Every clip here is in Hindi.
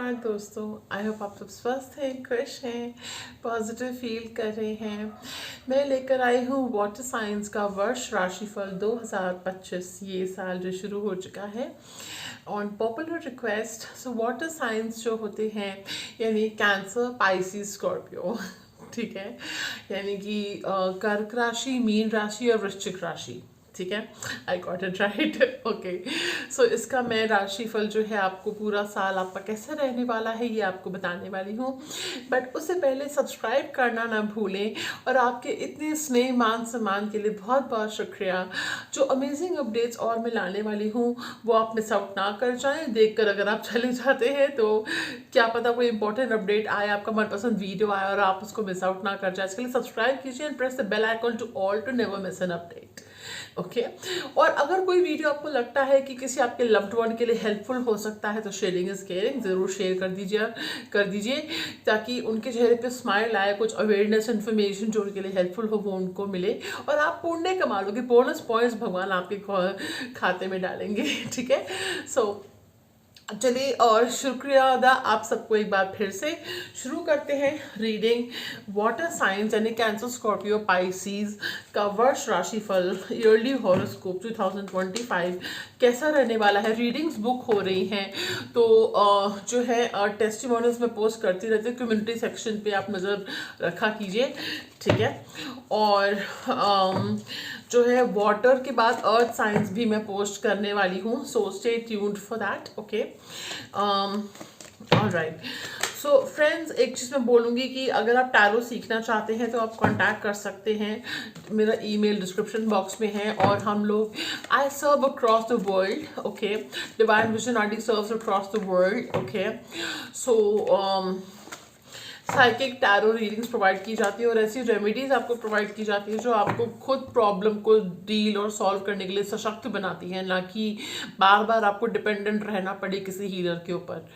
नमस्कार दोस्तों, आई होप आप सब स्वस्थ हैं, खुश हैं, पॉजिटिव फील कर रहे हैं। मैं लेकर आई हूँ वाटर साइंस का वर्ष राशिफल 2025, ये साल जो शुरू हो चुका है on popular request. So water science जो होते हैं यानी कैंसर, पाइसिस, स्कॉर्पियो ठीक है, यानी कि कर्क राशि, मीन राशि और वृश्चिक राशि। ठीक है, I got it right. Okay, so इसका मैं राशिफल जो है आपको पूरा साल आपका कैसे रहने वाला है ये आपको बताने वाली हूँ। बट उससे पहले सब्सक्राइब करना ना भूलें, और आपके इतने स्नेह मान सम्मान के लिए बहुत बहुत शुक्रिया। जो अमेजिंग अपडेट्स और मैं लाने वाली हूँ वो आप मिस आउट ना कर जाएं। देखकर अगर आप चले जाते हैं तो क्या पता कोई इंपॉर्टेंट अपडेट आए, आपका मनपसंद वीडियो आए और आप उसको मिस आउट ना कर जाए। इसके लिए सब्सक्राइब कीजिए and press the bell icon to all to never miss an update. Okay, और अगर कोई वीडियो आपको लगता है कि किसी आपके लव्ड वन के लिए हेल्पफुल हो सकता है तो शेयरिंग इज केयरिंग, ज़रूर शेयर कर दीजिए ताकि उनके चेहरे पे स्माइल आए, कुछ अवेयरनेस इन्फॉर्मेशन जो उनके लिए हेल्पफुल हो वो उनको मिले और आप पुण्य कमा लोगे। बोनस पॉइंट्स भगवान आपके खाते में डालेंगे। ठीक है, सो चलिए और शुक्रिया अदा आप सबको एक बार फिर से। शुरू करते हैं रीडिंग वाटर साइंस यानी कैंसर, स्कॉर्पियो, पाइसिस का वर्ष राशिफल ईयरली हॉरोस्कोप 2025 कैसा रहने वाला है। रीडिंग्स बुक हो रही हैं तो जो है टेस्टिमोनियल्स में पोस्ट करती रहती है, कम्युनिटी सेक्शन पे आप नज़र रखा कीजिए। ठीक है, और जो है वाटर के बाद अर्थ साइंस भी मैं पोस्ट करने वाली हूँ, so stay tuned for that. Okay, alright. So friends, एक चीज़ मैं बोलूँगी कि अगर आप टैरो सीखना चाहते हैं तो आप कांटेक्ट कर सकते हैं, मेरा ईमेल डिस्क्रिप्शन बॉक्स में है। और हम लोग I serve across the world. Okay, divine vision RD serves across the world. Okay, so psychic tarot readings provide की जाती है और ऐसी रेमेडीज आपको प्रोवाइड की जाती है जो आपको खुद प्रॉब्लम को डील और सॉल्व करने के लिए सशक्त बनाती है, ना कि बार बार आपको डिपेंडेंट रहना पड़े किसी हीलर के ऊपर।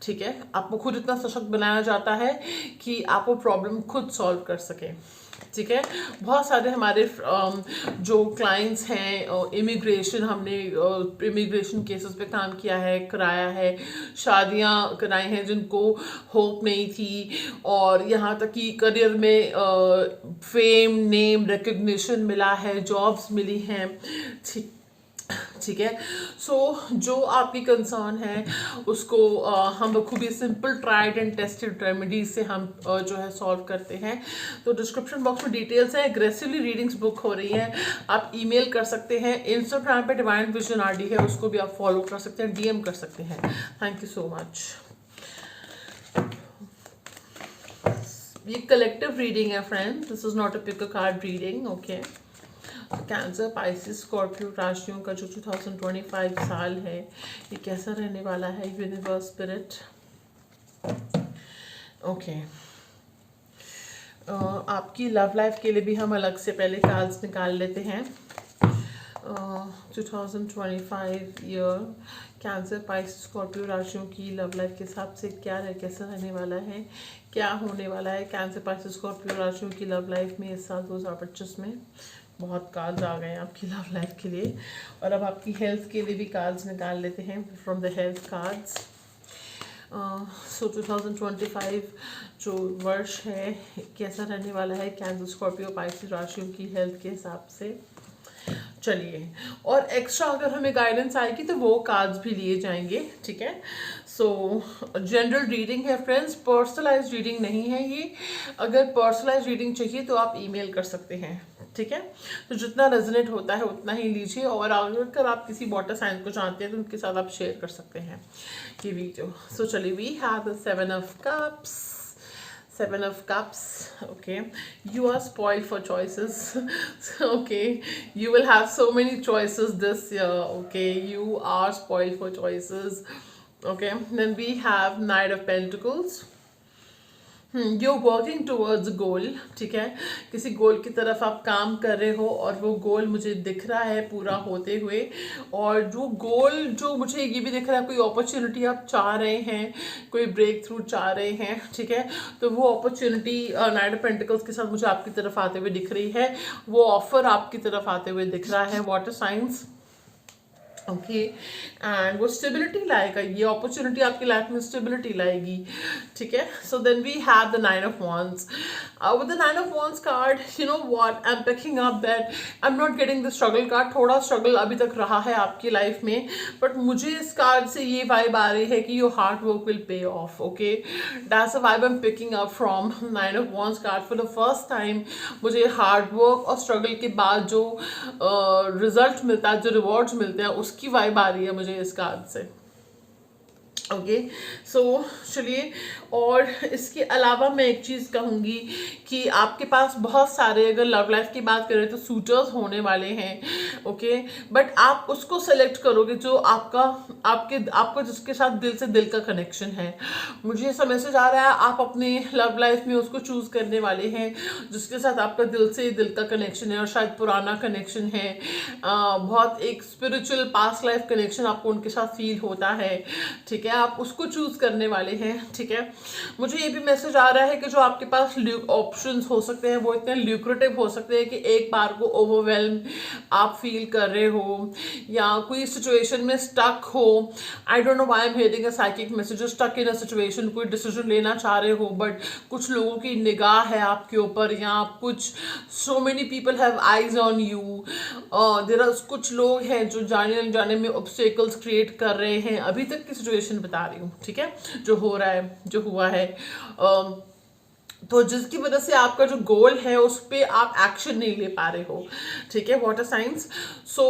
ठीक है, आपको खुद इतना सशक्त बनाया जाता है कि आप वो प्रॉब्लम खुद सॉल्व कर सकें। ठीक है, बहुत सारे हमारे जो क्लाइंट्स हैं, इमिग्रेशन, हमने इमिग्रेशन केसेस पे काम किया है, कराया है, शादियां कराई हैं जिनको होप नहीं थी, और यहाँ तक कि करियर में फेम, नेम, रिकग्निशन मिला है, जॉब्स मिली हैं। ठीक है, सो जो आपकी कंसर्न है उसको हम बखूबी simple tried and tested remedies से हम जो है सॉल्व करते हैं। तो डिस्क्रिप्शन बॉक्स में डिटेल्स हैं। एग्रेसिवली रीडिंग्स बुक हो रही हैं, आप ईमेल कर सकते हैं। इंस्टाग्राम पे डिवाइन विजन आरडी है, उसको भी आप फॉलो कर सकते हैं, डीएम कर सकते हैं। Thank you so much. ये कलेक्टिव रीडिंग है friends, this is not a pick a card reading. Okay, Cancer, Pisces, Scorpio राशियों का जो 2025 साल है ये कैसा रहने वाला है। Universe, spirit. ओके, आपकी लव लाइफ के लिए भी हम अलग से पहले कार्ड्स निकाल लेते हैं। 2025 ईयर कैंसर, पाइसिस, स्कॉर्पियो राशियों की लव लाइफ के हिसाब से क्या है, कैसा रहने वाला है, क्या होने वाला है कैंसर, पाइसिस, स्कॉर्पियो राशियों की लव लाइफ में इस साल 2025 में। बहुत कार्ड्स आ गए हैं आपकी लव लाइफ के लिए, और अब आपकी हेल्थ के लिए भी कार्ड्स निकाल लेते हैं फ्रॉम द हेल्थ कार्ड्स। सो 2025 जो वर्ष है कैसा रहने वाला है कैंसर, स्कॉर्पियो, पाइसिस राशियों की हेल्थ के हिसाब से। चलिए, और एक्स्ट्रा अगर हमें गाइडेंस आएगी तो वो कार्ड्स भी लिए जाएंगे। ठीक है, सो जनरल रीडिंग है फ्रेंड्स, पर्सनलाइज रीडिंग नहीं है ये। अगर पर्सनलाइज रीडिंग चाहिए तो आप ईमेल कर सकते हैं। ठीक है, तो जितना रेजोनेट होता है उतना ही लीजिए, और अगर आप किसी वाटर साइंस को जानते हैं तो उनके साथ आप शेयर कर सकते हैं ये वीडियो। सो चलिए, we have the 7 of Cups. 7 of Cups. Okay, you are spoiled for choices. Okay, you will have so many choices this year. Okay, you are spoiled for choices. Okay, then we have Knight of Pentacles. you're working towards a goal. ठीक है, किसी गोल की तरफ आप काम कर रहे हो और वो गोल मुझे दिख रहा है पूरा होते हुए, और जो गोल जो मुझे ये भी दिख रहा है, कोई अपॉर्चुनिटी आप चाह रहे हैं, कोई ब्रेक थ्रू चाह रहे हैं। ठीक है, तो वो अपॉर्चुनिटी नाइट ऑफ पेंटिकल्स के साथ मुझे आपकी तरफ आते हुए दिख रही है, वो ऑफर आपकी तरफ आते हुए दिख रहा है। वाटर साइंस, ओके एंड वो स्टेबिलिटी लाएगा, ये अपॉर्चुनिटी आपकी लाइफ में स्टेबिलिटी लाएगी, ठीक है। So then we have the 9 of Wands. With the 9 of Wands card, you know what, I'm picking up that I'm not getting the struggle card. थोड़ा स्ट्रगल अभी तक रहा है आपकी लाइफ में, बट मुझे इस कार्ड से ये वाइब आ रही है कि your hard work will pay of, okay. That's a vibe I am picking up from 9 of Wands card for the first time. मुझे हार्ड वर्क और स्ट्रगल के बाद जो रिजल्ट मिलता है, जो रिवॉर्ड्स मिलते हैं, उसकी वाइब आ रही है मुझे इस कार्ड से, ओके। सो चलिए, और इसके अलावा मैं एक चीज़ कहूँगी कि आपके पास बहुत सारे, अगर लव लाइफ की बात करें तो सूटर्स होने वाले हैं, ओके। बट आप उसको सेलेक्ट करोगे जो आपको जिसके साथ दिल से दिल का कनेक्शन है। मुझे ऐसा मैसेज आ रहा है आप अपने लव लाइफ में उसको चूज़ करने वाले हैं जिसके साथ आपका दिल से दिल का कनेक्शन है, और शायद पुराना कनेक्शन है, बहुत एक स्पिरिचुअल पास्ट लाइफ कनेक्शन आपको उनके साथ फील होता है, ठीक है। आप उसको चूज करने वाले हैं, ठीक है। मुझे ये भी मैसेज आ रहा है कि जो आपके पास ऑप्शंस हो सकते हैं वो इतने ल्यूक्रेटिव हो सकते हैं कि एक बार को ओवरवेल्म आप फील कर रहे हो, या कोई सिचुएशन में स्टक हो। I don't know why I am hearing a psychic message, stuck in a situation, कोई डिसीजन लेना चाह रहे हो बट कुछ लोगों की निगाह है आपके ऊपर, या कुछ so many people have eyes on you. There are कुछ लोग हैं जो जाने अनजाने में ऑब्स्टेकल्स क्रिएट कर रहे हैं। अभी तक की सिचुएशन बता रही हूँ, ठीक है, जो हो रहा है, जो हुआ है, तो जिसकी वजह से आपका जो गोल है उस पर आप एक्शन नहीं ले पा रहे हो, ठीक है, वाटर साइंस। सो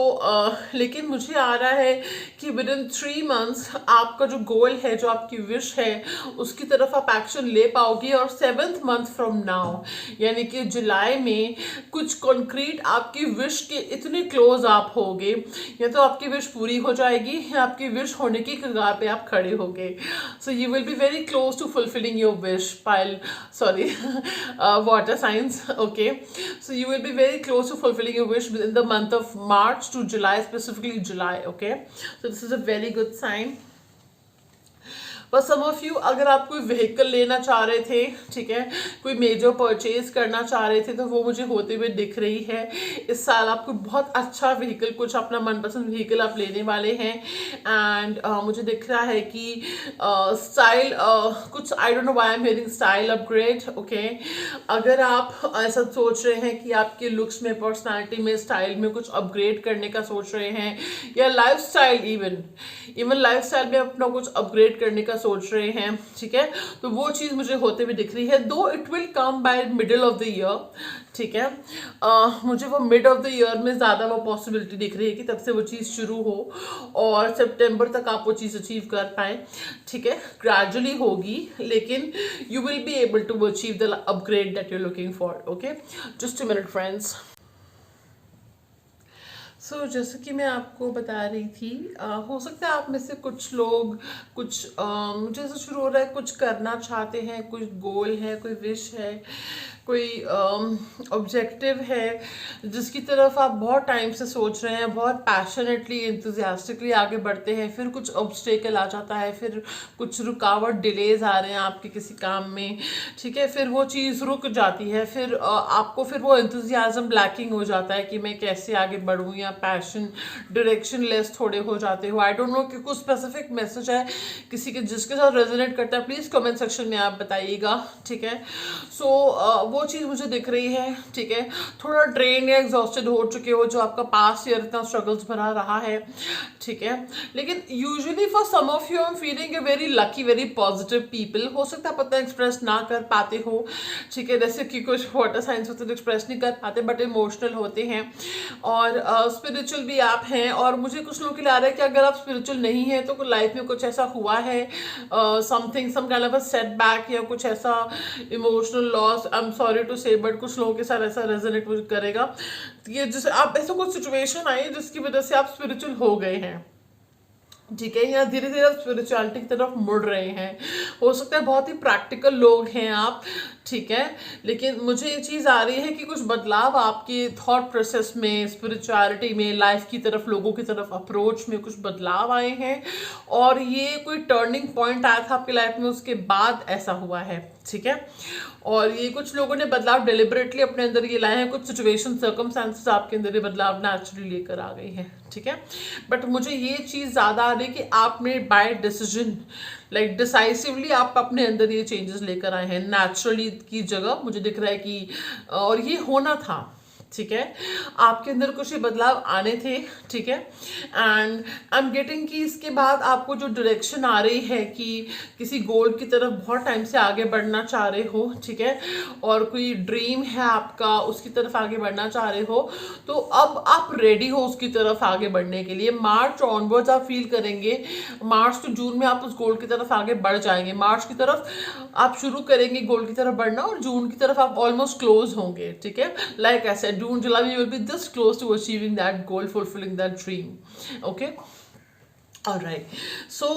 लेकिन मुझे आ रहा है कि विद इन 3 months आपका जो गोल है, जो आपकी विश है, उसकी तरफ आप एक्शन ले पाओगे। और 7th month फ्रॉम नाउ, यानी कि जुलाई में कुछ कॉन्क्रीट आपकी विश के इतने क्लोज आप होगे, या तो आपकी विश पूरी हो जाएगी या आपकी विश होने की कगार पे आप खड़े होगे। So you will be very close to fulfilling your wish, water signs, okay. So you will be very close to fulfilling your wish within the month of March to July, specifically July, okay. So this is a very good sign. But some of you, अगर आप कोई व्हीकल लेना चाह रहे थे, ठीक है, कोई मेजर परचेज करना चाह रहे थे, तो वो मुझे होते हुए दिख रही है। इस साल आपको बहुत अच्छा व्हीकल, कुछ अपना मनपसंद व्हीकल आप लेने वाले हैं। एंड मुझे दिख रहा है कि स्टाइल कुछ, आई don't know why I am hearing style upgrade, okay. अगर आप ऐसा सोच रहे हैं कि आपके लुक्स में, पर्सनैलिटी में, स्टाइल में कुछ अपग्रेड करने का सोच रहे हैं, या life style, even life style में अपना कुछ अपग्रेड करने का सोच रहे हैं, ठीक है, तो वो चीज़ मुझे होते हुए दिख रही है। दो it will come by middle of the year, ठीक है। मुझे वो मिड ऑफ द ईयर में ज़्यादा वो पॉसिबिलिटी दिख रही है कि तब से वो चीज़ शुरू हो और सितंबर तक आप वो चीज़ अचीव कर पाए, ठीक है। ग्रेजुअली होगी, लेकिन you will be able to achieve the upgrade that you looking for, okay. Just a minute friends. So जैसे कि मैं आपको बता रही थी, हो सकता है आप में से कुछ लोग मुझे ऐसा शुरू हो रहा है, कुछ करना चाहते हैं, कुछ गोल है, कोई विश है, कोई ऑब्जेक्टिव है जिसकी तरफ आप बहुत टाइम से सोच रहे हैं, बहुत पैशनेटली, इंथुजियास्टिकली आगे बढ़ते हैं, फिर कुछ ऑब्स्टेकल आ जाता है, फिर कुछ रुकावट, डिलेज आ रहे हैं आपके किसी काम में, ठीक है, फिर वो चीज़ रुक जाती है, फिर आपको फिर वो इंथुजियाज्म लैकिंग हो जाता है कि मैं कैसे आगे बढ़ूँ, या पैशन, डायरेक्शन लेस थोड़े हो जाते हो। आई डोंट नो कि कुछ स्पेसिफिक मैसेज है किसी के जिसके साथ रेजोनेट करता है, प्लीज़ कमेंट सेक्शन में आप बताइएगा, ठीक है। सो वो चीज़ मुझे दिख रही है, ठीक है। थोड़ा ड्रेन या एग्जॉस्टेड हो चुके हो, जो आपका पास्ट ईयर इतना स्ट्रगल्स भरा रहा है, ठीक है। लेकिन usually for some of you I am feeling a very lucky, very positive people. हो सकता है पता एक्सप्रेस ना कर पाते हो, ठीक है, जैसे कि कुछ वाटर साइंस होते हैं एक्सप्रेस नहीं कर पाते बट इमोशनल होते हैं, और स्पिरिचुअल भी आप हैं। और मुझे कुछ लोगों के लिए आ रहा है कि अगर आप स्पिरिचुअल नहीं है तो लाइफ में कुछ ऐसा हुआ है, something, some kind of a setback, या कुछ ऐसा emotional loss, I am sorry to say, but कुछ लोगों के साथ ऐसा रेजोनेट करेगा। ये जैसे आप ऐसा कुछ सिचुएशन आई जिसकी वजह से आप स्पिरिचुअल हो गए हैं, ठीक है, या धीरे धीरे आप स्पिरिचुअलिटी की तरफ मुड़ रहे हैं। हो सकता है बहुत ही प्रैक्टिकल लोग हैं आप, ठीक है, लेकिन मुझे ये चीज़ आ रही है कि कुछ बदलाव आपके थॉट प्रोसेस में, स्पिरिचुअलिटी में, लाइफ की तरफ, लोगों की तरफ अप्रोच में कुछ बदलाव आए हैं, और ये कोई टर्निंग पॉइंट आया था आपकी लाइफ में, उसके बाद ऐसा हुआ है, ठीक है। और ये कुछ लोगों ने बदलाव डिलिबरेटली अपने अंदर ये लाए हैं, कुछ सिचुएशन सर्कमस्टांसेस आपके अंदर ये बदलाव नेचुरली लेकर आ गई हैं, ठीक है। बट मुझे ये चीज़ ज़्यादा आ रही है कि आपने बाय डिसीजन, लाइक डिसाइसिवली आप अपने अंदर ये चेंजेस लेकर आए हैं, नेचुरली की जगह मुझे दिख रहा है कि, और ये होना था, ठीक है, आपके अंदर कुछ ये बदलाव आने थे, ठीक है। एंड आई एम गेटिंग कि इसके बाद आपको जो डायरेक्शन आ रही है कि किसी गोल की तरफ बहुत टाइम से आगे बढ़ना चाह रहे हो, ठीक है, और कोई ड्रीम है आपका, उसकी तरफ आगे बढ़ना चाह रहे हो, तो अब आप रेडी हो उसकी तरफ आगे बढ़ने के लिए। मार्च ऑनवर्ड्स आप फील करेंगे, मार्च टू जून में आप उस गोल की तरफ आगे बढ़ जाएंगे। मार्च की तरफ आप शुरू करेंगे गोल की तरफ बढ़ना, और जून की तरफ आप ऑलमोस्ट क्लोज होंगे, ठीक है। लाइक ऐसे June, July, you will be this close to achieving that goal, fulfilling that dream. Okay, all right. So,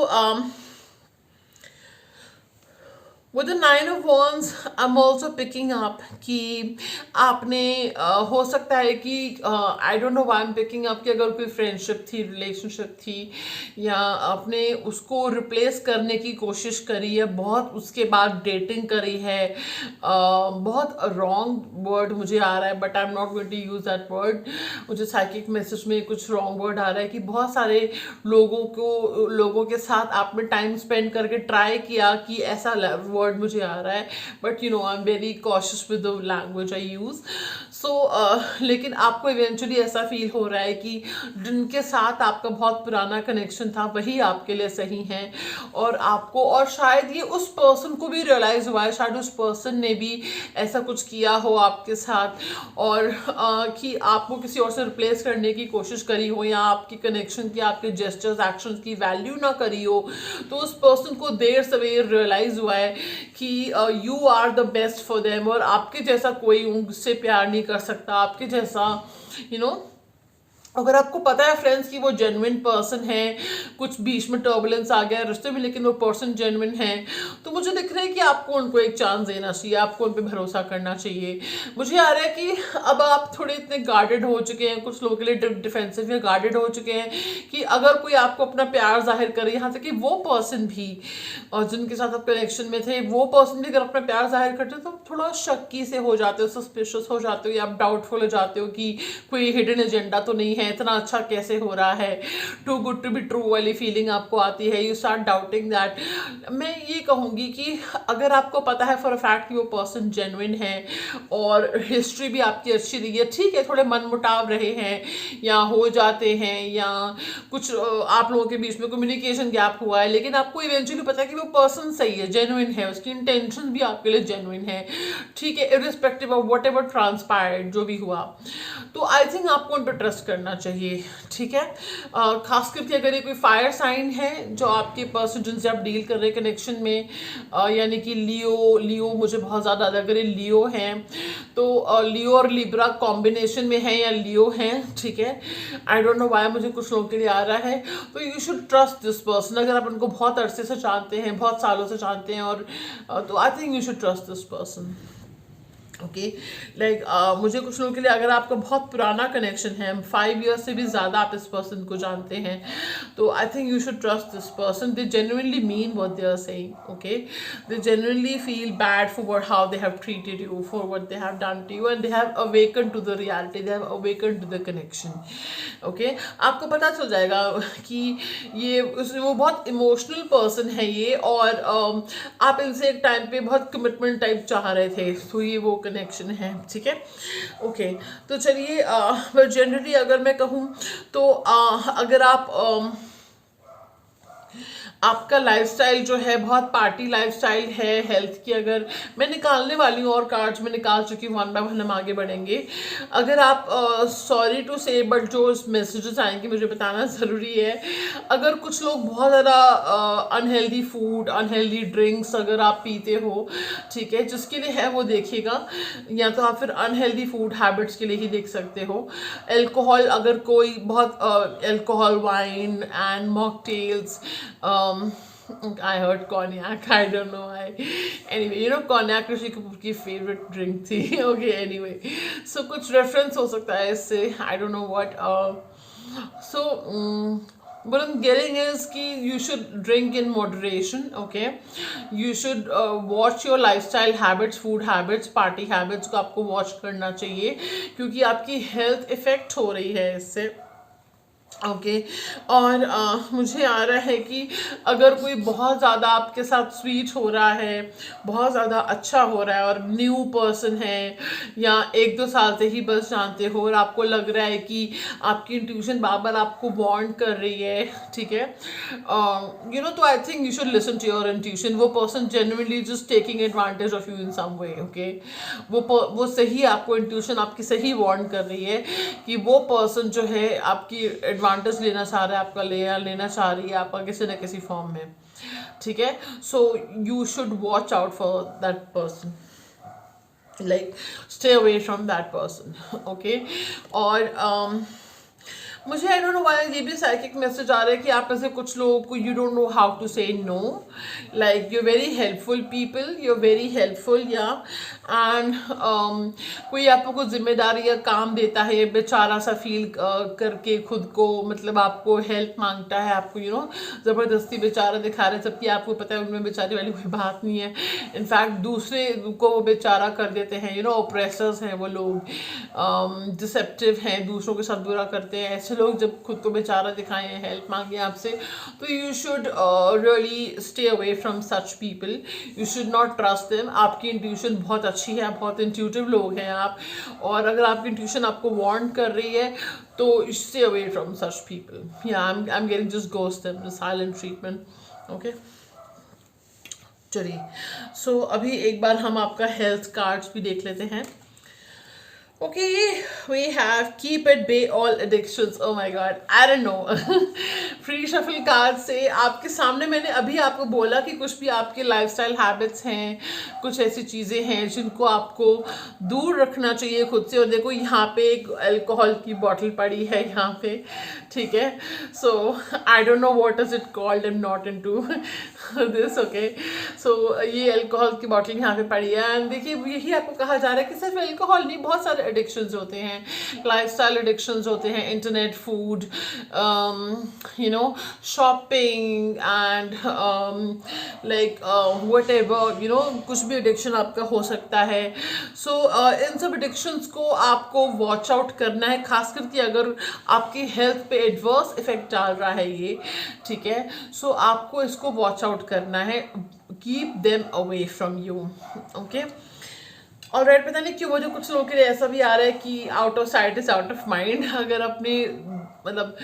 with the 9 of Wands, I'm also picking up कि आपने हो सकता है कि आई don't know why I am picking up कि अगर कोई फ्रेंडशिप थी, रिलेशनशिप थी, या आपने उसको रिप्लेस करने की कोशिश करी है, बहुत उसके बाद डेटिंग करी है, बहुत रॉन्ग वर्ड मुझे आ रहा है, but I am not going to use that word. मुझे साइकिक मैसेज में कुछ रॉन्ग वर्ड आ रहा है कि बहुत सारे लोगों के साथ आपने टाइम स्पेंड करके ट्राई किया कि ऐसा वर्ड मुझे आ रहा है, but you know I am very cautious with the language I use. So लेकिन आपको इवेंचुअली ऐसा फील हो रहा है कि जिनके साथ आपका बहुत पुराना कनेक्शन था वही आपके लिए सही हैं, और आपको, और शायद ये उस पर्सन को भी रियलाइज़ हुआ है, शायद उस पर्सन ने भी ऐसा कुछ किया हो आपके साथ, और कि आपको किसी और से रिप्लेस करने की कोशिश करी हो, या आपकी कनेक्शन की, आपके जेस्चर्स, एक्शंस की वैल्यू ना करी हो, तो उस पर्सन को देर सवेर रियलाइज़ हुआ है कि you are the best for them, और आपके जैसा कोई उनसे प्यार नहीं कर सकता, आपके जैसा, यू नो, अगर आपको पता है फ्रेंड्स कि वो जेन्युइन पर्सन है, कुछ बीच में टर्बुलेंस आ गया रिश्ते में, लेकिन वो पर्सन जेन्युइन है, तो मुझे दिख रहा है कि आपको उनको एक चांस देना चाहिए, आपको उन पर भरोसा करना चाहिए। मुझे आ रहा है कि अब आप थोड़े इतने गार्डेड हो चुके हैं, कुछ लोगों के लिए डिफेंसिव या गार्डेड हो चुके हैं, कि अगर कोई आपको अपना प्यार जाहिर करे, यहाँ तक कि वो पर्सन भी, और जिनके साथ आप कनेक्शन में थे, वो पर्सन भी अगर अपना प्यार जाहिर करते हो, तो थोड़ा शक्की से हो जाते हो, सस्पिशियस हो जाते हो, या आप डाउटफुल हो जाते हो कि कोई हिडन एजेंडा तो नहीं है, इतना अच्छा कैसे हो रहा है, too good to be true वाली फीलिंग आपको आती है, यू स्टार्ट डाउटिंग दैट। मैं ये कहूँगी कि अगर आपको पता है फॉर अ फैक्ट कि वो पर्सन जेन्युइन है, और हिस्ट्री भी आपकी अच्छी रही है, ठीक है, थोड़े मनमुटाव रहे हैं या हो जाते हैं, या कुछ आप लोगों के बीच में कम्युनिकेशन गैप हुआ है, लेकिन आपको इवेंचुअली पता है कि वो पर्सन सही है, जेन्युइन है, उसकी इंटेंशन भी आपके लिए जेन्युइन है, ठीक है, irrespective of what ever transpired, जो भी हुआ, तो आई थिंक आपको उन पर ट्रस्ट करना चाहिए, ठीक है। खास करके अगर ये कोई फायर साइन है जो आपके पर्सन जिनसे आप डील कर रहे हैं कनेक्शन में, यानी कि लियो मुझे बहुत ज़्यादा, अगर ये लियो हैं तो लियो और लिब्रा कॉम्बिनेशन में है, या लियो हैं, ठीक है, आई डोंट नो व्हाई मुझे कुछ लोगों के लिए आ रहा है, तो you should trust this person. अगर आप उनको बहुत अरसे से जानते हैं, बहुत सालों से जानते हैं, और तो I think you should trust this person, okay. Like मुझे कुछ लोगों के लिए, अगर आपका बहुत पुराना कनेक्शन है, 5 ईयर्स से भी ज़्यादा आप इस पर्सन को जानते हैं, तो I think you should trust this person. They genuinely mean what they are saying, okay, they genuinely feel bad for what how they have treated you, for what they have done to you, and they have awaken to the reality, they have awaken to the connection, okay. आपको पता चल जाएगा कि ये वो बहुत इमोशनल पर्सन है ये, और आप इनसे एक टाइम पे बहुत कमिटमेंट टाइप चाह रहे थे, तो ये वो कनेक्शन है, ठीक है, ओके। तो चलिए, जनरली अगर मैं कहूँ तो अगर आप आपका लाइफस्टाइल जो है बहुत पार्टी लाइफस्टाइल है, हेल्थ की अगर मैं निकालने वाली हूँ और कार्ड्स में निकाल चुकी हूँ, वन बाय वन हम आगे बढ़ेंगे। अगर आप सॉरी टू से बट जो मैसेजेस आएंगे मुझे बताना ज़रूरी है। अगर कुछ लोग बहुत ज़्यादा अनहेल्दी फूड अनहेल्दी ड्रिंक्स अगर आप पीते हो, ठीक है, जिसके लिए है वो देखिएगा, या तो आप फिर अनहेल्दी फूड हैबिट्स के लिए ही देख सकते हो। अल्कोहल, अगर कोई बहुत alcohol, wine and mocktails, I heard cognac. I don't know why. Anyway, you know cognac Rishi Kapoor की favorite drink थी. Okay, anyway, so कुछ reference हो सकता है इससे. I don't know what. So what I'm getting is कि you should drink in moderation. Okay, you should watch your lifestyle habits, food habits, party habits को आपको watch करना चाहिए, क्योंकि आपकी health effect हो रही है इससे। ओके और मुझे आ रहा है कि अगर कोई बहुत ज़्यादा आपके साथ स्वीट हो रहा है, बहुत ज़्यादा अच्छा हो रहा है और न्यू पर्सन है, या 1-2 साल से ही बस जानते हो और आपको लग रहा है कि आपकी इंट्यूशन बार बार आपको वार्न कर रही है, ठीक है, यू नो, तो I think you should listen to your intuition. वो person genuinely just taking advantage of you in some way. Okay, वो सही आपको इंट्यूशन आपकी सही वार्न कर रही है कि वो पर्सन जो है आपकी एडवांटेज लेना चाह रहा है, आपका लेना चाह रही है आपका किसी न किसी फॉर्म में, ठीक है। So you should watch out for that person, like stay away from that person. Okay, और मुझे आई डोंट नो व्हाई ये भी साइकिक मैसेज आ रहा है कि आप में से कुछ लोगों को you don't know how to say no, like you very helpful people, you very helpful, या एंड कोई आपको कुछ जिम्मेदारी या काम देता है, बेचारा सा फील करके खुद को, मतलब आपको हेल्प मांगता है, आपको यू नो ज़बरदस्ती बेचारा दिखा रहे, जबकि आपको पता है उनमें बेचारी वाली कोई बात नहीं है। इनफैक्ट दूसरे को वो बेचारा कर देते हैं, यू नो, ऑप्रेसर्स हैं वो लोग, डिसेप्टिव हैं, दूसरों के साथ बुरा करते हैं। ऐसे लोग जब खुद को बेचारा दिखाएं, हेल्प मांगे आपसे, तो you should really stay away from such people, you should not trust them. आपकी इंट्यूशन बहुत अच्छी है, बहुत इंट्यूटिव लोग हैं आप, और अगर आपकी इंट्यूशन आपको वार्न कर रही है तो stay away from such people. या I am getting just ghost them, silent treatment. Okay, चलिए, सो अभी एक बार हम आपका हेल्थ कार्ड्स भी देख लेते हैं। Okay, we have keep at bay all addictions. Oh my god, I don't know. Free shuffle card से आपके सामने मैंने अभी आपको बोला कि कुछ भी आपके लाइफस्टाइल हैबिट्स हैं, कुछ ऐसी चीज़ें हैं जिनको आपको दूर रखना चाहिए खुद से। और देखो यहाँ पे एक अल्कोहल की बॉटल पड़ी है यहाँ पे, ठीक है। So I don't know what is it called, I am not into this. Okay, so ये अल्कोहल की बॉटल यहाँ पे पड़ी है, एंड देखिए यही आपको कहा जा रहा है कि सिर्फ अल्कोहल नहीं, बहुत सारे एडिक्शंस होते हैं, लाइफस्टाइल एडिक्शंस होते हैं, internet, food, you know, shopping and like whatever, you know, कुछ भी एडिक्शन आपका हो सकता है। सो इन सब एडिक्शंस को आपको वॉच आउट करना है, खास करके अगर आपकी हेल्थ पे एडवर्स इफेक्ट डाल रहा है ये, ठीक है। सो आपको इसको वॉच आउट करना है, keep them away from you. Okay, और राइट, पता नहीं क्यों मुझे कुछ लोगों के लिए ऐसा भी आ रहा है कि out of sight is out of mind. अगर अपने मतलब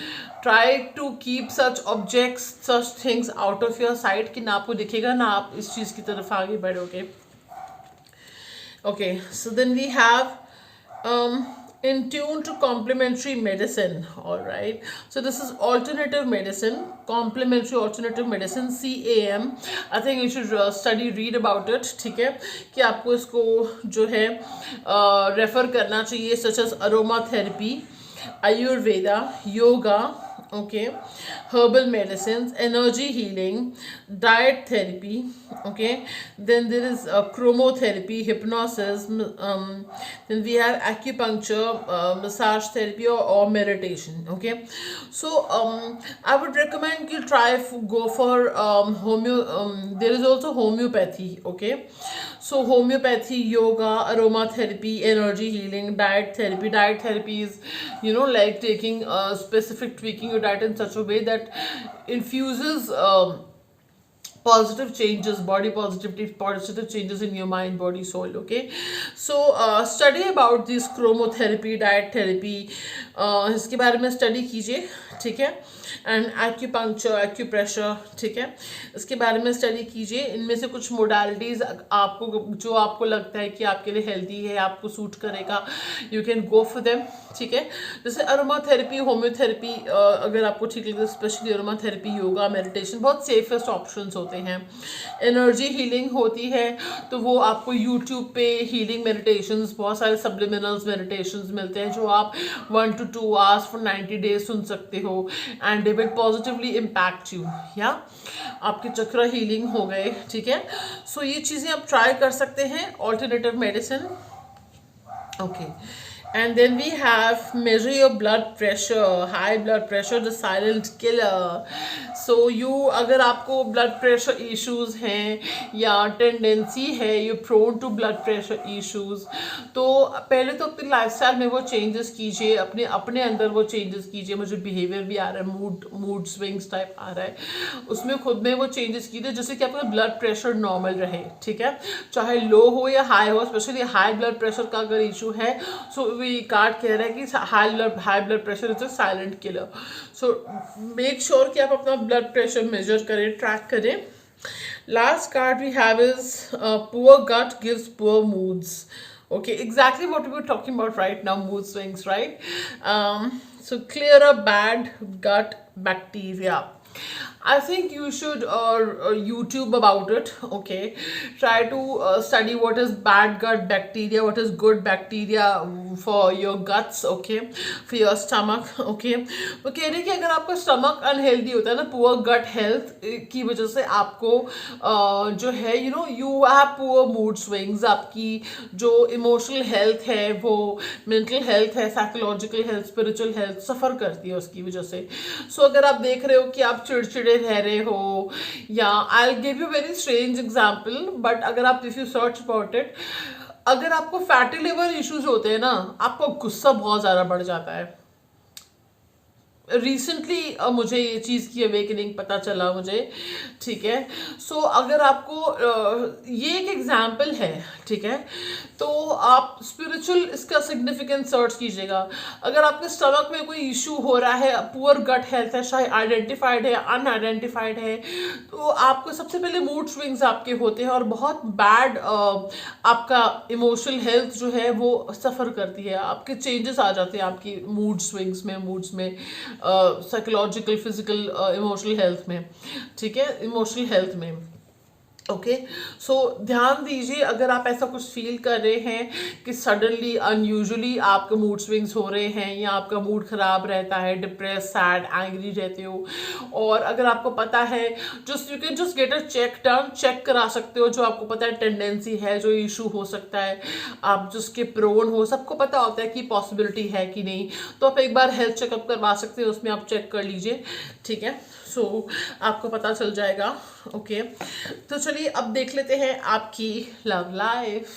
try to keep such objects, such things out of your sight, कि ना आपको दिखेगा ना आप इस चीज़ की तरफ आगे बढ़ोगे। Okay, so then we have in tune to complementary medicine. All right, so this is alternative medicine, complementary alternative medicine, CAM. I think you should read about it, ठीक है, कि आपको इसको जो है रेफर करना चाहिए, such as aromatherapy, ayurveda, yoga, okay, herbal medicines, energy healing, diet therapy, okay, then there is chromotherapy, hypnosis, then we have acupuncture, massage therapy, or meditation. Okay, so I would recommend you try go for there is also homeopathy. Okay, so homeopathy, yoga, aromatherapy, energy healing, diet therapy. Diet therapy is, you know, like taking specific, tweaking your diet in such a way that infuses positive changes, body positivity, positive changes in your mind, body, soul. Okay, so study about this chromotherapy, diet therapy, इसके बारे में स्टडी कीजिए, ठीक है, एंड एक्यूपंक्चर, एक्यूप्रेशर, ठीक है, इसके बारे में स्टडी कीजिए। इनमें से कुछ मोडालिटीज़ आपको जो आपको लगता है कि आपके लिए हेल्दी है, आपको सूट करेगा, you can go for them, ठीक है। जैसे अरोमा थेरेपी, होम्योथेरेपी, अगर आपको ठीक लगता है, specially aroma therapy, yoga, meditation बहुत सेफेस्ट ऑप्शंस होते हैं। एनर्जी हीलिंग होती है तो वो आपको यूट्यूब पे हीलिंग मेडिटेशंस, बहुत सारे सब्लिमिनल्स मेडिटेशंस मिलते हैं जो आप 1 to 2 hours for 90 days सुन सकते हो, and they will positively impact you, या आपके चक्र हीलिंग हो गए, ठीक है। सो ये चीज़ें आप ट्राई कर सकते हैं, alternative medicine. Okay, and then we have measure your blood pressure, high blood pressure, the silent killer. So you, अगर आपको blood pressure issues हैं या टेंडेंसी है you prone to blood pressure issues, तो पहले तो अपनी लाइफस्टाइल में वो चेंजेस कीजिए, अपने अपने अंदर वो चेंजेस कीजिए। मुझे बिहेवियर भी आ रहा है, मूड स्विंग्स टाइप आ रहा है, उसमें खुद में वो चेंजेस कीजिए जिससे कि आपका ब्लड प्रेशर नॉर्मल रहे, ठीक है, चाहे लो हो या हाई हो। स्पेशली हाई ब्लड प्रेशर का अगर इशू है, सो वी कार्ड कह रहा है कि high blood pressure is a silent killer. So make sure कि आप अपना ब्लड प्रेशर मेजर करें, ट्रैक करें। Last card we have is poor gut gives poor moods. Okay, exactly what we were talking about right now, mood swings, right? So clear a bad gut bacteria. I think you should YouTube about it. Okay, try to study what is bad gut bacteria, what is good bacteria for your guts, okay, for your stomach, okay। वो कह रहे हैं कि अगर आपका स्टमक अनहेल्दी होता है ना, पुअर गट हेल्थ की वजह से आपको जो है you have poor mood swings, आपकी जो इमोशनल हेल्थ है, वो मेंटल हेल्थ है, साइकोलॉजिकल हेल्थ, स्पिरिचुअल हेल्थ सफ़र करती है उसकी वजह से। सो अगर आप देख रहे हो कि आप चिड़चिड़े रह रहे हो, या I will give you very strange example, but अगर आप if you search about it, अगर आपको फैटी लिवर इश्यूज होते हैं ना, आपको गुस्सा बहुत ज़्यादा बढ़ जाता है। रिसेंटली मुझे ये चीज़ की अवेकनिंग पता चला मुझे, ठीक है। सो अगर आपको ये एक एग्जाम्पल है, ठीक है, तो आप स्पिरिचुअल इसका सिग्निफिकेंस सर्च कीजिएगा। अगर आपके स्टमक में कोई इशू हो रहा है, पुअर गट हेल्थ है, चाहे आइडेंटिफाइड है अनआइडेंटिफाइड है, तो आपको सबसे पहले मूड स्विंग्स आपके होते हैं और बहुत बैड आपका इमोशनल हेल्थ जो है वो सफ़र करती है, आपके चेंजेस आ जाते हैं आपकी मूड स्विंग्स में, मूड्स में, साइकोलॉजिकल, फिजिकल, इमोशनल हेल्थ में, ठीक है, इमोशनल हेल्थ में। ओके, सो ध्यान दीजिए अगर आप ऐसा कुछ फील कर रहे हैं कि सडनली अनयूजुअली आपके मूड स्विंग्स हो रहे हैं, या आपका मूड ख़राब रहता है, डिप्रेस, सैड, एंग्री रहते हो, और अगर आपको पता है just you can just get a check done, check करा सकते हो जो आपको पता है टेंडेंसी है, जो इशू हो सकता है, आप जिसके प्रोन हो, सबको पता होता है कि पॉसिबिलिटी है कि नहीं, तो आप एक बार हेल्थ चेकअप करवा सकते हो, उसमें आप चेक कर लीजिए, ठीक है। सो आपको पता चल जाएगा। ओके, तो चलिए अब देख लेते हैं आपकी love life,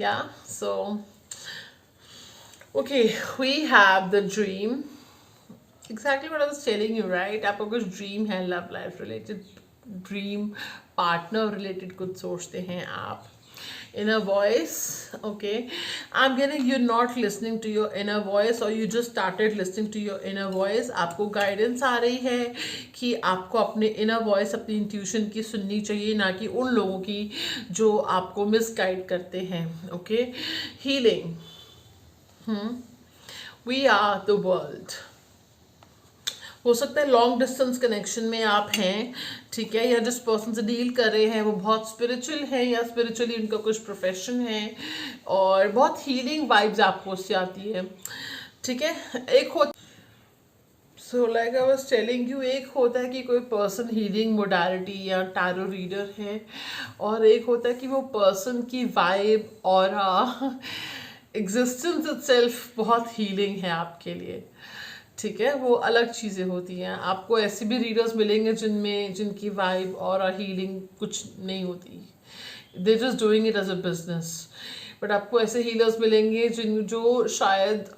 yeah so okay, we have the dream, exactly what I was telling you, right. आपका कुछ ड्रीम है love life related, dream partner related कुछ सोचते हैं आप। inner voice, okay, I'm getting you're not listening to your inner voice, or you just started listening to your inner voice। आपको गाइडेंस आ रही है कि आपको अपने इनर वॉइस, अपनी इंट्यूशन की सुननी चाहिए, ना कि उन लोगों की जो आपको मिसगाइड करते हैं। Okay, healing, we are the world. हो सकता है लॉन्ग डिस्टेंस कनेक्शन में आप हैं, ठीक है, या जिस पर्सन से डील कर रहे हैं वो बहुत स्पिरिचुअल है, या स्पिरिचुअली उनका कुछ प्रोफेशन है, और बहुत हीलिंग वाइब्स आपको उससे आती है, ठीक है। एक होता, so like I was telling you, एक होता है कि कोई पर्सन हीलिंग मोडालिटी या टैरो रीडर है, और एक होता है कि वो पर्सन की वाइब और एग्जिस्टेंस इटसेल्फ बहुत हीलिंग है आपके लिए, ठीक है, वो अलग चीज़ें होती हैं। आपको ऐसे भी रीडर्स मिलेंगे जिनकी वाइब और हीलिंग कुछ नहीं होती, they just doing it as a business, but आपको ऐसे हीलर्स मिलेंगे जो शायद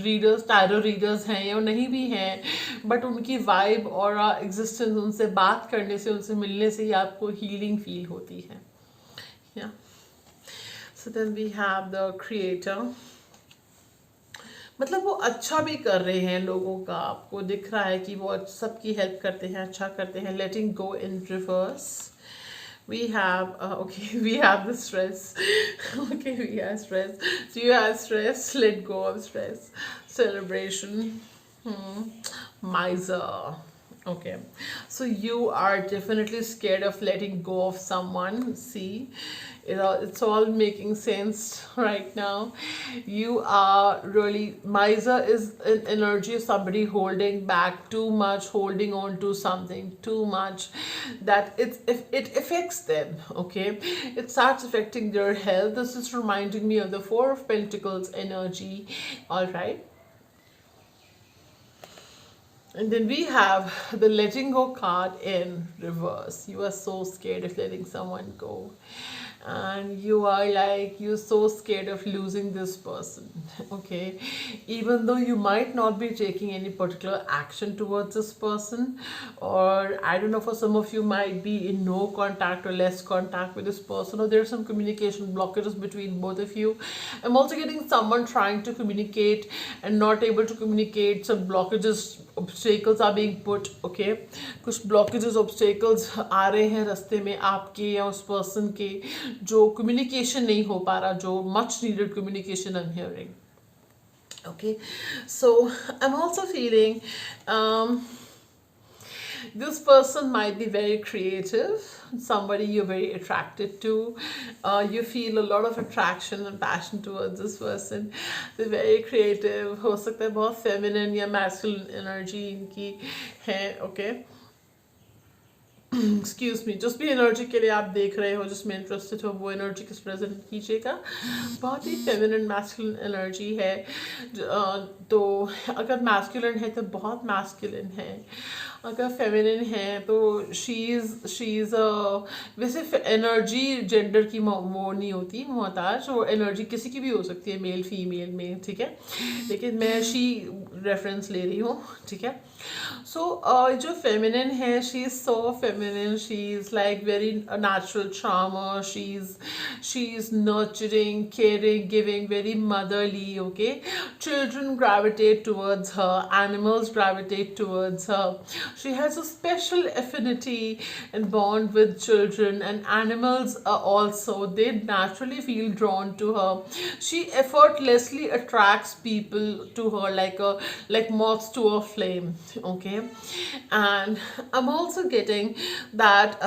रीडर्स, टैरो रीडर्स हैं या नहीं भी हैं, बट उनकी वाइब और एग्जिस्टेंस, उनसे बात करने से, उनसे मिलने से ही आपको हीलिंग फील होती है। Yeah so then we have the creator. मतलब वो अच्छा भी कर रहे हैं लोगों का, आपको दिख रहा है कि वो सबकी हेल्प करते हैं, अच्छा करते हैं। लेटिंग गो इन reverse. We have okay, we have the stress. Okay, we have stress. So you have stress, let go of stress. Celebration. Miser. Okay, so you are definitely scared of letting go of someone. See, it's all making sense right now. You are really, miser is an energy of somebody holding back too much, holding on to something too much, that it affects them. Okay, it starts affecting their health. This is reminding me of the Four of Pentacles energy. All right. And then we have the letting go card in reverse. You are so scared of letting someone go. And you are like, you're so scared of losing this person. Okay. Even though you might not be taking any particular action towards this person, or I don't know, for some of you might be in no contact or less contact with this person, or there's some communication blockages between both of you. I'm also getting someone trying to communicate and not able to communicate. Some blockages, obstacles are being put. Okay, कुछ blockages, obstacles आ रहे हैं रास्ते में आपके या उस person के, जो communication नहीं हो पा रहा, जो much needed communication I'm hearing. Okay, so I'm also feeling this person might be very creative, somebody you're very attracted to. You feel a lot of attraction and passion towards this person. They're very creative. हो सकता है बहुत feminine या masculine energy इनकी है. Okay, एक्सक्यूज मी, जिस भी एनर्जी के लिए आप देख रहे हो, जिसमें इंटरेस्टेड हो, वो एनर्जी किस प्रेजेंट कीजिएगा. बहुत ही फेमिनिन मैस्कुलिन एनर्जी है. तो अगर मैस्कुलिन है तो बहुत मैस्कुलिन है, अगर फेमिनिन है तो शी इज़ वैसे एनर्जी जेंडर की वो नहीं होती मोहताज, वो एनर्जी किसी की भी हो सकती है, मेल फीमेल में. ठीक है, लेकिन मैं शी रेफरेंस ले रही हूँ. ठीक है, सो जो फेमिनिन है, she is so feminine. She is like very natural charmer. She's nurturing, caring, giving, very motherly. Okay, children gravitate towards her, animals gravitate towards her. She has a special affinity and bond with children, and animals also, they naturally feel drawn to her. She effortlessly attracts people to her like moths to a flame. Okay, and I'm also getting that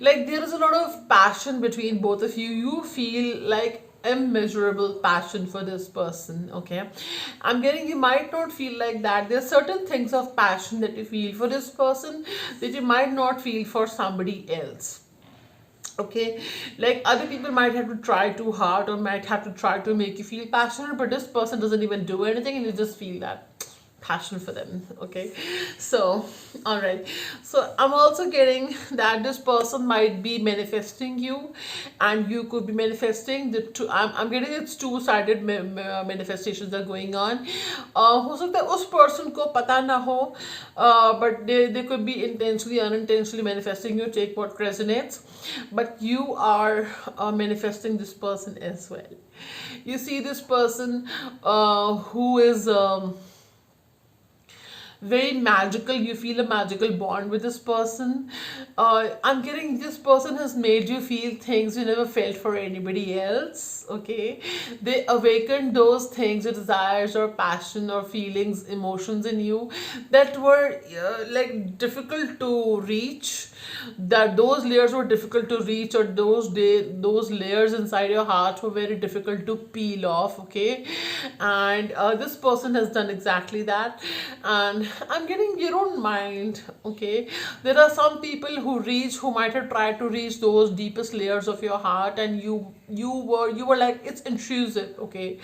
like there is a lot of passion between both of you. You feel like immeasurable passion for this person. Okay, I'm getting, you might not feel like that. There's certain things of passion that you feel for this person that you might not feel for somebody else. Okay, like other people might have to try too hard or might have to try to make you feel passionate, but this person doesn't even do anything and you just feel that passion for them. Okay, so all right, so I'm also getting that this person might be manifesting you and you could be manifesting the two. I'm getting it's two-sided manifestations are going on. हो सकता है उस person को पता ना हो, but they could be intentionally unintentionally manifesting you. Take what resonates, but you are manifesting this person as well. You see this person who is very magical. You feel a magical bond with this person. I'm getting this person has made you feel things you never felt for anybody else. Okay, they awakened those things, your desires or passion or feelings, emotions in you that were like difficult to reach. That those layers were difficult to reach, or those layers inside your heart were very difficult to peel off. Okay, and this person has done exactly that. And I'm getting, you don't mind. Okay, there are some people who might have tried to reach those deepest layers of your heart, and you were like, it's intrusive. Okay,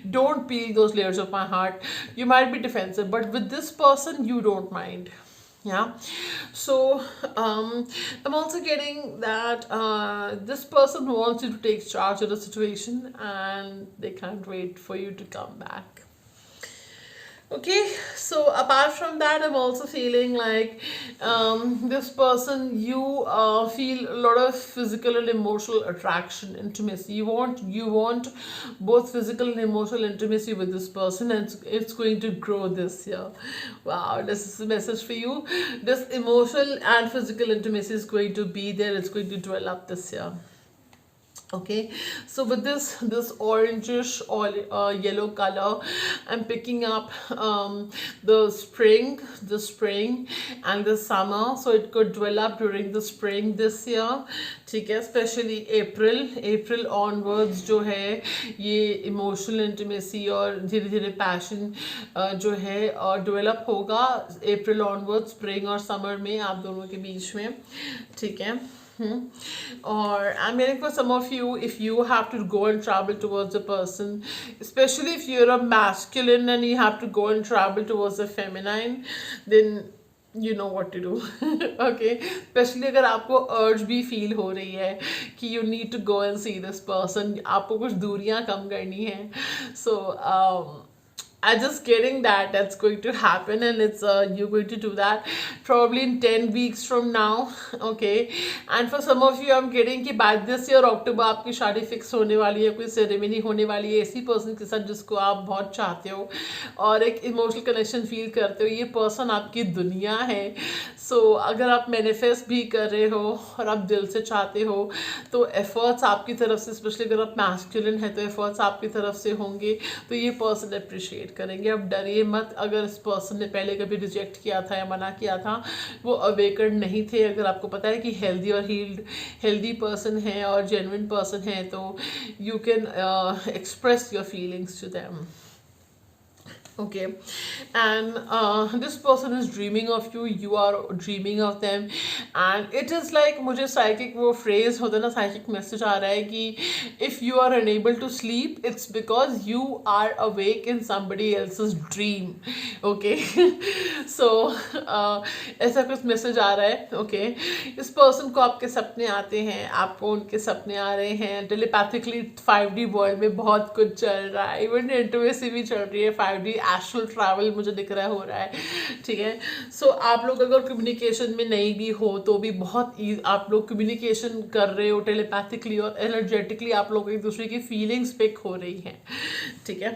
don't peel those layers of my heart. You might be defensive, but with this person you don't mind. yeah. So I'm also getting that this person wants you to take charge of the situation and they can't wait for you to come back. Okay, so apart from that, I'm also feeling like this person, you feel a lot of physical and emotional attraction, intimacy. You want both physical and emotional intimacy with this person, and it's going to grow this year. Wow, this is a message for you. This emotional and physical intimacy is going to be there. It's going to develop this year. Okay, so with this orangish or yellow color, I'm picking up the spring and the summer. So it could develop during the spring this year. ठीक है, स्पेशली अप्रैल ऑनवर्ड्स जो है ये इमोशनल इंटीमेसी और धीरे धीरे पैशन जो है और डेवलप होगा अप्रैल ऑनवर्ड्स, स्प्रिंग और समर में आप दोनों के बीच में. ठीक है. Or I'm getting for some of you, if you have to go and travel towards a person, especially if you're a masculine and you have to go and travel towards a feminine, then you know what to do. Okay, especially अगर आपको urge भी feel हो रही है कि you need to go and see this person, आपको कुछ दूरियां कम करनी है. So I'm just getting that that's going to happen, and it's you're going to do that probably in 10 weeks from now. Okay, and for some of you I'm getting कि by this year October आपकी शादी फिक्स होने वाली है, कोई सेरेमनी होने वाली है ऐसी पर्सन के साथ जिसको आप बहुत चाहते हो और एक इमोशनल कनेक्शन फील करते हो. ये पर्सन आपकी दुनिया है. सो अगर आप मैनिफेस्ट भी कर रहे हो और आप दिल से चाहते हो तो एफर्ट्स आपकी तरफ से, स्पेशली अगर आप मैस्कुलिन है तो एफर्ट्स आपकी तरफ से होंगे, तो ये पर्सन अप्रिशिएट करेंगे. अब डरिए मत अगर इस पर्सन ने पहले कभी रिजेक्ट किया था या मना किया था, वो अवेकर्ड नहीं थे. अगर आपको पता है कि हेल्दी और हेल्दी पर्सन है और जेन्युइन पर्सन है तो you can express your feelings to them. Okay, and this person is dreaming of you, you are dreaming of them, and it is like मुझे psychic वो phrase होता है ना, psychic message आ रहा है कि if you are unable to sleep it's because you are awake in somebody else's dream. Okay. So ऐसा कुछ message आ रहा है. Okay, इस person को आपके सपने आते हैं, आपको उनके सपने आ रहे हैं. टेलीपैथिकली 5D वर्ल्ड में बहुत कुछ चल रहा है, इवन इंटरवेसी भी चल रही है. 5D एस्ट्रल ट्रैवल मुझे दिख रहा है हो रहा है. ठीक है. सो आप लोग अगर कम्युनिकेशन में नहीं भी हो तो भी बहुत आप लोग कम्युनिकेशन कर रहे हो टेलीपैथिकली और एनर्जेटिकली, आप लोग एक दूसरे की फीलिंग्स पिक हो रही हैं. ठीक है.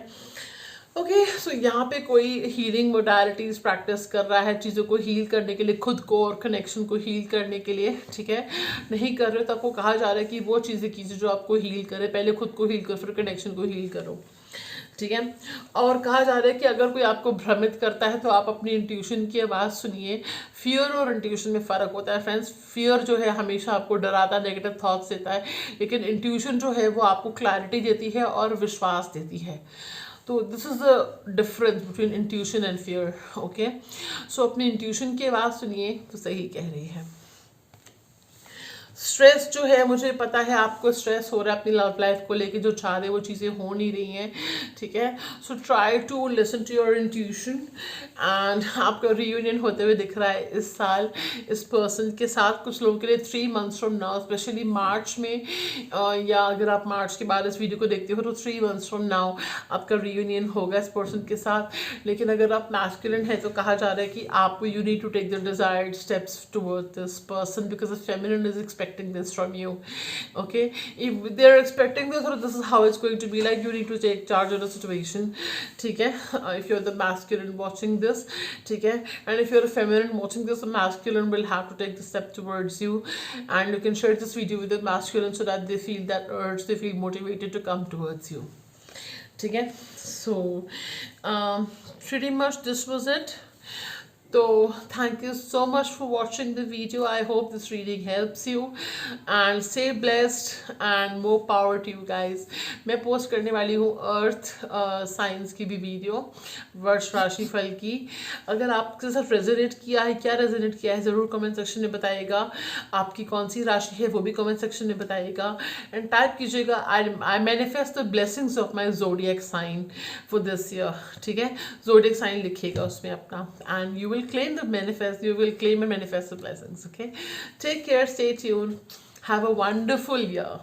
ओके, सो यहाँ पे कोई हीलिंग मोडालिटीज़ प्रैक्टिस कर रहा है चीज़ों को हील करने के लिए, खुद को और कनेक्शन को हील करने के लिए. ठीक है. नहीं कर रहे तो आपको कहा जा रहा है कि वो चीज़ें कीजिए जो आपको हील करे. पहले खुद को हील करो फिर कनेक्शन को हील करो. ठीक है. और कहा जा रहा है कि अगर कोई आपको भ्रमित करता है तो आप अपनी इंट्यूशन की आवाज़ सुनिए. फियर और इंट्यूशन में फ़र्क होता है फ्रेंड्स. फियर जो है हमेशा आपको डराता, नेगेटिव थॉट्स देता है, लेकिन इंट्यूशन जो है वो आपको क्लैरिटी देती है और विश्वास देती है. तो this is the difference between intuition and fear. Okay, so अपनी इंट्यूशन की आवाज़ सुनिए तो सही कह रही है. स्ट्रेस जो है, मुझे पता है आपको स्ट्रेस हो रहा है अपनी लव लाइफ को लेके, जो चाह रहे वो चीज़ें हो नहीं रही हैं. ठीक है. So try to listen to your intuition. And आपका रीयूनियन होते हुए दिख रहा है इस साल इस पर्सन के साथ. कुछ लोगों के लिए 3 months फ्रॉम नाउ, स्पेशली मार्च में, या अगर आप मार्च के बाद इस वीडियो को देखते हो तो 3 months फ्रॉम नाउ आपका रीयूनियन होगा इस पर्सन के साथ. लेकिन अगर आप मैस्कुलिन है तो कहा जा रहा है कि आपको you need to take the desired steps towards this person because the feminine is expecting this from you. Okay, if they're expecting this, or this is how it's going to be like, you need to take charge of the situation. ठीक है. If you're the masculine watching this, ठीक है, and if you're a feminine watching this, the masculine will have to take the step towards you, and you can share this video with the masculine so that they feel that urge, they feel motivated to come towards you. ठीक है. So pretty much this was it. So thank you so much for watching the video. I hope this reading helps you, and stay blessed and more power to you guys. मैं पोस्ट करने वाली हूँ अर्थ साइंस की भी वीडियो, वर्ष राशि फल की. अगर आपके साथ रेजोनेट किया है, क्या रेजोनेट किया है, ज़रूर कमेंट सेक्शन में बताइएगा. आपकी कौन सी राशि है वो भी कमेंट सेक्शन में बताइएगा. एंड टाइप कीजिएगा I manifest the blessings of my zodiac sign for this year. ठीक है. जोडियक साइन लिखिएगा उसमें अपना, and you will will claim the manifest, you will claim and manifest the blessings. Okay, take care, stay tuned, have a wonderful year.